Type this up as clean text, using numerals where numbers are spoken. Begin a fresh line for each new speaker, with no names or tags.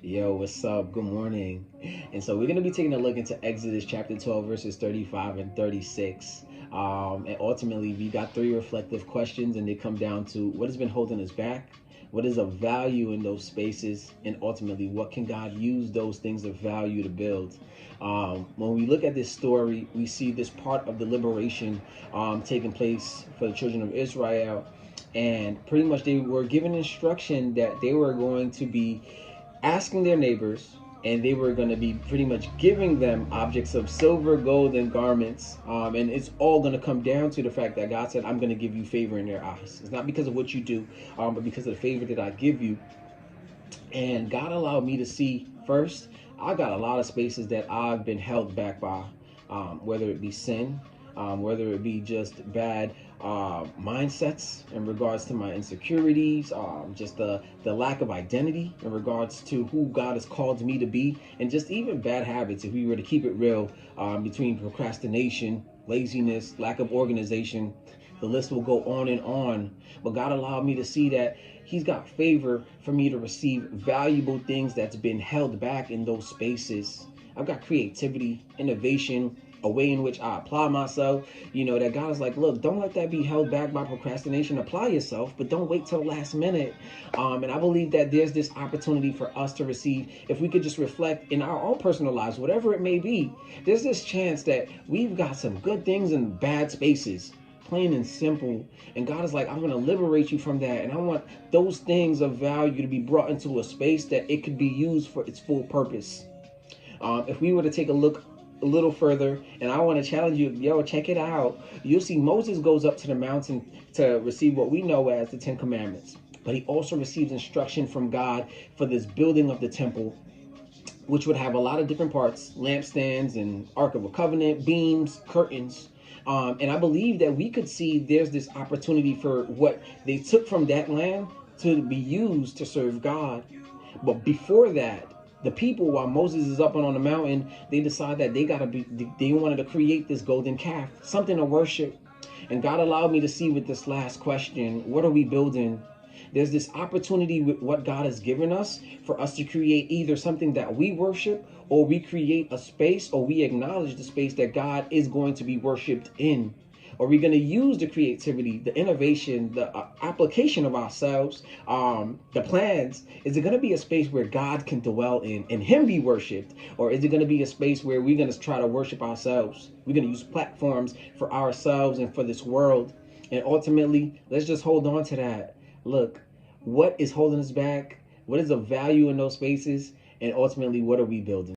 Yo, what's up? Good morning. And so we're going to be taking a look into Exodus chapter 12, verses 35 and 36. And ultimately, we got three reflective questions, and they come down to what has been holding us back, what is of value in those spaces, and ultimately, what can God use those things of value to build. When we look at this story, we see this part of the liberation taking place for the children of Israel. And pretty much they were given instruction that they were going to be asking their neighbors, and they were going to be pretty much giving them objects of silver, gold, and garments. And it's all going to come down to the fact that God said, I'm going to give you favor in their eyes. It's not because of what you do, but because of the favor that I give you. And God allowed me to see first, I got a lot of spaces that I've been held back by, whether it be sin, whether it be just bad mindsets in regards to my insecurities, just the lack of identity in regards to who God has called me to be, and just even bad habits, if we were to keep it real, between procrastination, laziness, lack of organization. The list will go on and on. But God allowed me to see that He's got favor for me to receive valuable things that's been held back in those spaces. I've got creativity, innovation, a way in which I apply myself. That God is like, look, don't let that be held back by procrastination. Apply yourself, but don't wait till the last minute. And I believe that there's this opportunity for us to receive, if we could just reflect in our own personal lives, whatever it may be, there's this chance that we've got some good things in bad spaces, plain and simple. And God is like, I'm going to liberate you from that. And I want those things of value to be brought into a space that it could be used for its full purpose. If we were to take a look a little further, and I want to challenge you, check it out. You'll see Moses goes up to the mountain to receive what we know as the Ten Commandments. But he also receives instruction from God for this building of the temple, which would have a lot of different parts: lampstands and Ark of the Covenant, beams, curtains. And I believe that we could see there's this opportunity for what they took from that land to be used to serve God. But before that, the people, while Moses is up on the mountain, they decide that they wanted to create this golden calf, something to worship. And God allowed me to see with this last question, what are we building? There's this opportunity with what God has given us for us to create either something that we worship, or we create a space, or we acknowledge the space that God is going to be worshiped in. Are we going to use the creativity, the innovation, the application of ourselves, the plans? Is it going to be a space where God can dwell in and Him be worshipped? Or is it going to be a space where we're going to try to worship ourselves? We're going to use platforms for ourselves and for this world. And ultimately, let's just hold on to that. Look, what is holding us back? What is of value in those spaces? And ultimately, what are we building?